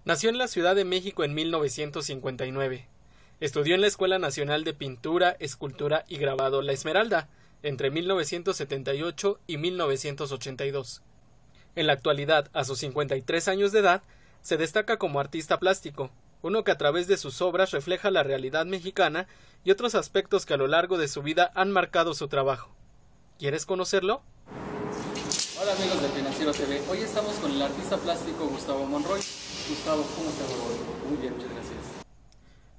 Nació en la Ciudad de México en 1959. Estudió en la Escuela Nacional de Pintura, Escultura y Grabado La Esmeralda entre 1978 y 1982. En la actualidad, a sus 53 años de edad, se destaca como artista plástico, uno que a través de sus obras refleja la realidad mexicana y otros aspectos que a lo largo de su vida han marcado su trabajo. ¿Quieres conocerlo? Hola amigos de Financiero TV, hoy estamos con el artista plástico Gustavo Monroy. Gustavo, ¿cómo te va hoy? Muy bien, muchas gracias.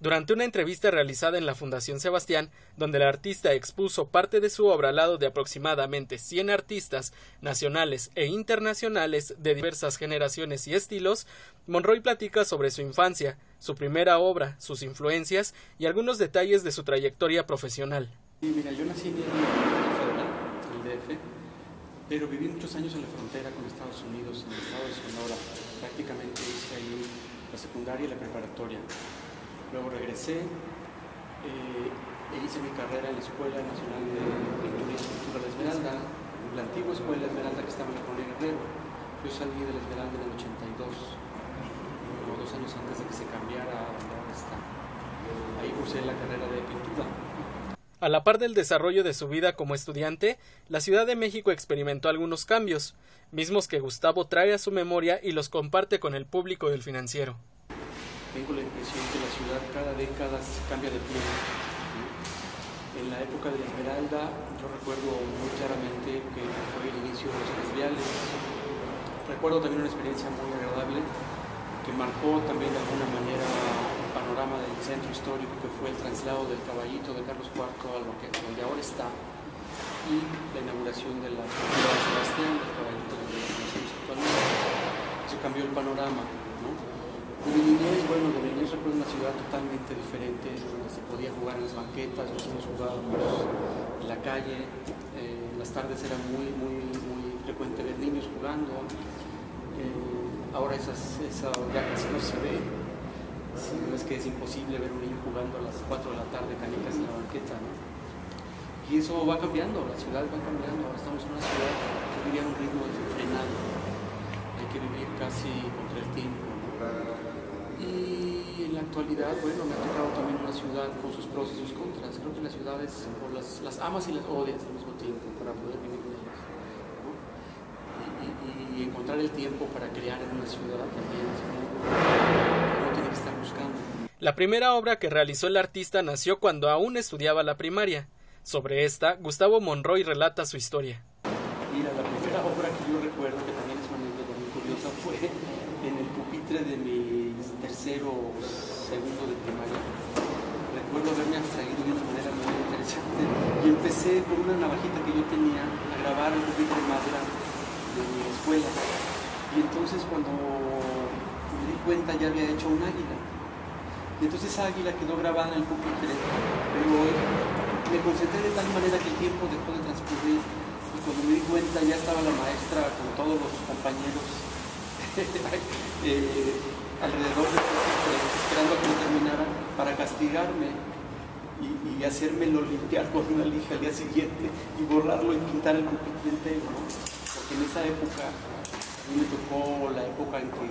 Durante una entrevista realizada en la Fundación Sebastián, donde el artista expuso parte de su obra al lado de aproximadamente 100 artistas nacionales e internacionales de diversas generaciones y estilos, Monroy platica sobre su infancia, su primera obra, sus influencias y algunos detalles de su trayectoria profesional. Sí, mira, yo nací en el Federal, el DF, pero viví muchos años en la frontera con Estados Unidos, en el estado de Sonora. Prácticamente hice ahí la secundaria y la preparatoria. Luego regresé e hice mi carrera en la Escuela Nacional de Pintura y Escultura La Esmeralda, la antigua Escuela Esmeralda que estaba en la Colonia Guerrero. Yo salí de la Esmeralda en el 82, como 2 años antes de que se cambiara a donde ahora está. Ahí cursé la carrera de pintura. A la par del desarrollo de su vida como estudiante, la Ciudad de México experimentó algunos cambios, mismos que Gustavo trae a su memoria y los comparte con el público del Financiero. Tengo la impresión que la ciudad cada década cambia de pie. En la época de la Esmeralda, yo recuerdo muy claramente que fue el inicio de los lesbianes. Recuerdo también una experiencia muy agradable que marcó también de alguna manera el panorama del centro histórico, que fue el traslado del caballito de Carlos IV a donde ahora está, y la inauguración de la escultura de Sebastián, del caballito de la conocemos actualmente. Eso cambió el panorama, ¿no? De mi niñez, de mi niñez recuerdo una ciudad totalmente diferente, donde se podía jugar en las banquetas, nosotros jugábamos en la calle, en las tardes era muy frecuente ver niños jugando. Ahora eso ya casi no se ve, sí, es que es imposible ver un niño jugando a las 4 de la tarde canicas en la banqueta, ¿no? Y eso va cambiando, la ciudad va cambiando, ahora estamos en una ciudad que vive a un ritmo desenfrenado, hay que vivir casi contra el tiempo, ¿no? Y en la actualidad, me ha tocado también una ciudad con sus pros y sus contras. Creo que las ciudades las amas y las odias al mismo tiempo para poder vivir en ellas, ¿no? Y encontrar el tiempo para crear en una ciudad también es como uno tiene que estar buscando. La primera obra que realizó el artista nació cuando aún estudiaba la primaria. Sobre esta, Gustavo Monroy relata su historia. Mira, la primera obra que yo recuerdo, que también es una anécdota muy curiosa, fue en el pupitre de mi tercero o segundo de primaria. Recuerdo haberme abstraído de una manera muy interesante y empecé con una navajita que yo tenía a grabar el pupitre más grande de mi escuela. Y entonces cuando me di cuenta ya había hecho un águila. Y entonces esa águila quedó grabada en el pupitre, pero me concentré de tal manera que el tiempo dejó de transcurrir. Y cuando me di cuenta ya estaba la maestra con todos los compañeros alrededor de esperando a que lo terminara para castigarme y hacérmelo limpiar con una lija al día siguiente y borrarlo y pintar el pupitre entero, ¿no? Porque en esa época a mí me tocó la época en que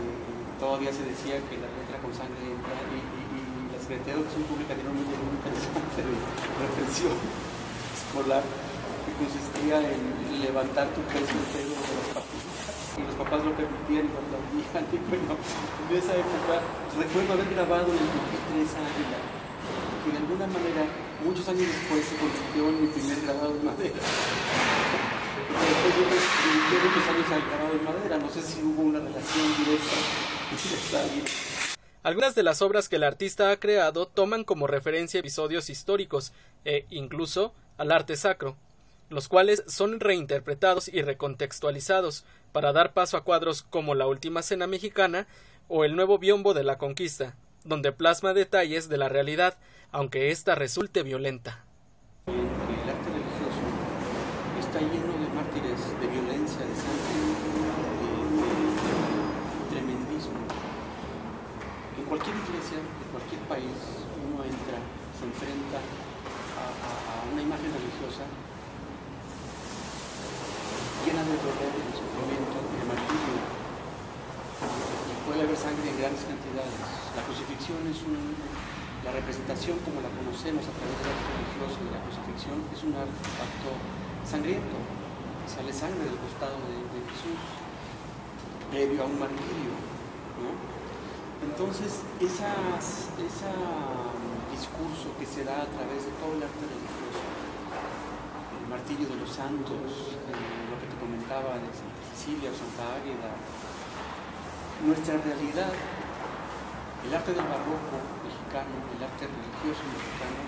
todavía se decía que la letra con sangre entra y la Secretaría de Educación Pública tiene un método muy interesante de represión escolar que consistía en levantar tu peso entero de las partidas. Y los papás lo permitían y lo aplaudían. Y en esa época recuerdo haber grabado en el pupitre esa águila, que de alguna manera, muchos años después, se convirtió en mi primer grabado de madera. Después yo muchos años al grabado de madera, no sé si hubo una relación directa entre esa águila. Algunas de las obras que el artista ha creado toman como referencia episodios históricos e, incluso, al arte sacro, los cuales son reinterpretados y recontextualizados para dar paso a cuadros como La Última Cena Mexicana o El Nuevo Biombo de la Conquista, donde plasma detalles de la realidad, aunque ésta resulte violenta. El arte religioso está lleno de mártires, de violencia, de sangre, de tremendismo. En cualquier iglesia, de cualquier país, uno entra, se enfrenta a una imagen religiosa llena de dolor, de sufrimiento, de martirio. Y puede haber haber sangre en grandes cantidades. La crucifixión la representación como la conocemos a través del acto religioso de la crucifixión es un acto sangriento. Sale sangre del costado de Jesús, previo a un martirio, ¿no? Entonces, ese discurso que se da a través de todo el arte religioso, el martirio de los santos, lo que te comentaba de Santa Cecilia o Santa Águeda, nuestra realidad, el arte del barroco mexicano, el arte religioso mexicano,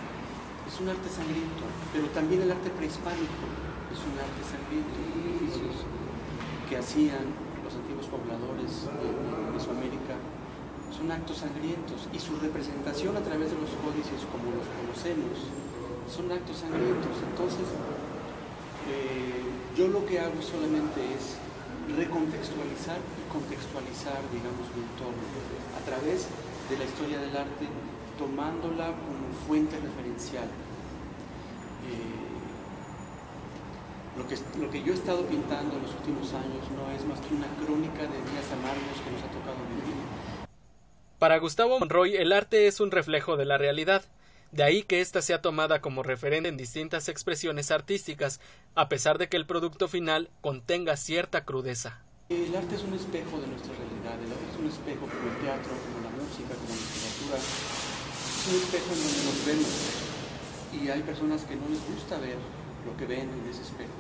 es un arte sangriento, pero también el arte prehispánico es un arte sangriento, oficios que hacían los antiguos pobladores de Mesoamérica, son actos sangrientos, y su representación a través de los códices como los conocemos son actos sangrientos. Entonces yo lo que hago solamente es recontextualizar y contextualizar, digamos, mi entorno a través de la historia del arte, tomándola como fuente referencial. Lo que yo he estado pintando en los últimos años no es más que una crónica de días amargos que nos ha tocado vivir. Para Gustavo Monroy, el arte es un reflejo de la realidad, de ahí que ésta sea tomada como referente en distintas expresiones artísticas, a pesar de que el producto final contenga cierta crudeza. El arte es un espejo de nuestra realidad, el arte es un espejo como el teatro, como la música, como la literatura, es un espejo en donde nos vemos, y hay personas que no les gusta ver lo que ven en ese espejo.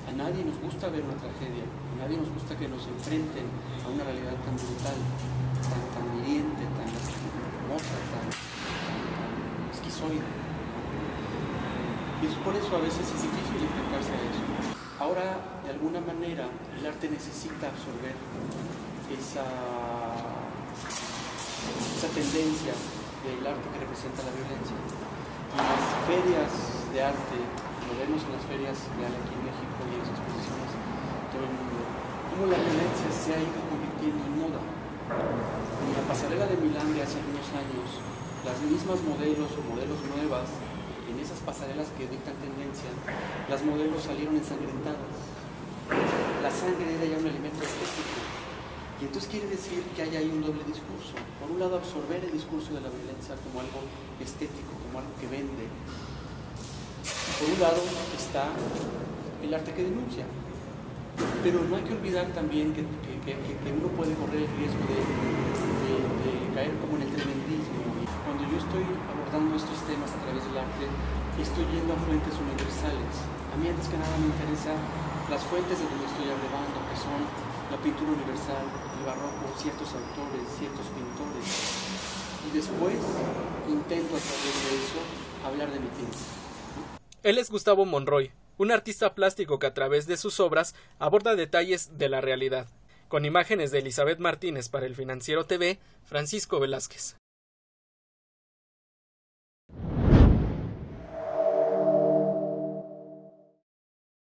A nadie nos gusta ver una tragedia, a nadie nos gusta que nos enfrenten a una realidad tan brutal, tan hiriente, tan lastimosa, tan esquizoide. Y es por eso a veces es difícil enfrentarse a eso. Ahora, de alguna manera, el arte necesita absorber esa tendencia del arte que representa la violencia. Y las ferias de arte, lo vemos en las ferias reales aquí en México y en las exposiciones de todo el mundo, cómo la violencia se ha ido convirtiendo en moda. En la pasarela de Milán de hace algunos años, las mismas modelos o modelos nuevas, en esas pasarelas que dictan tendencia, las modelos salieron ensangrentadas. La sangre era ya un elemento estético. Y entonces quiere decir que hay ahí un doble discurso. Por un lado, absorber el discurso de la violencia como algo estético, como algo que vende. Por un lado está el arte que denuncia. Pero no hay que olvidar también que uno puede correr el riesgo de caer como en el tremendismo. Y cuando yo estoy abordando estos temas a través del arte, estoy yendo a fuentes universales. A mí antes que nada me interesan las fuentes de donde estoy hablando, que son la pintura universal, el barroco, ciertos autores, ciertos pintores. Y después intento a través de eso hablar de mi tiempo. Él es Gustavo Monroy, un artista plástico que a través de sus obras aborda detalles de la realidad. Con imágenes de Elizabeth Martínez para El Financiero TV, Francisco Velázquez.